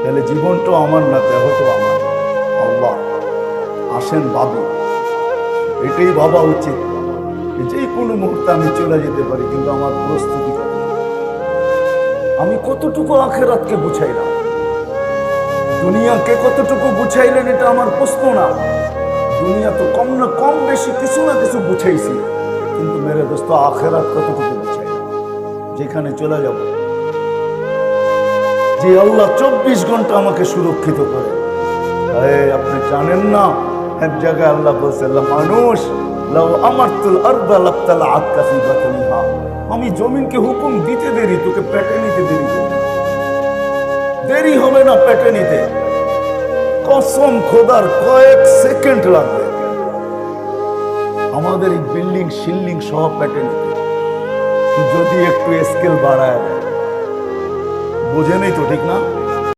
তাহলে জীবনটাও আমার না, দেহটাও আমার। আল্লাহ আসেন ভাবি, এটাই ভাবা উচিত যে কোনো মুহূর্তে আমি চলে যেতে পারি, কিন্তু আমার প্রস্তুতি কত, আমি কতটুকু আখেরাতকে বুঝাইলাম, দুনিয়াকে কতটুকু বুঝাইলেন এটা আমার প্রশ্ন না। দুনিয়া তো কম না কম বেশি কিছু না কিছু বুঝাইছি, কিন্তু মেরে দোস্ত আখেরাত কতটুকু বুঝাইলাম, যেখানে চলে যাব, যে আল্লাহ 24 ঘন্টা আমাকে সুরক্ষিত করে। আপনি জানেন না, এক জায়গায় আল্লাহ বলছে, মানুষ আমি জমিনকে হুকুম দিতে দেরি, তোকে পেটে নিতে দেরি করবো, দেরি হবে না পেটে নিতে, কসম খোদার কয়েক সেকেন্ড লাগবে আমাদের এই বিল্ডিং শিল্ডিং সহ পেটে নিতে, যদি একটু স্কেল বাড়ায় দেয়। বোঝে নেই তো, ঠিক না?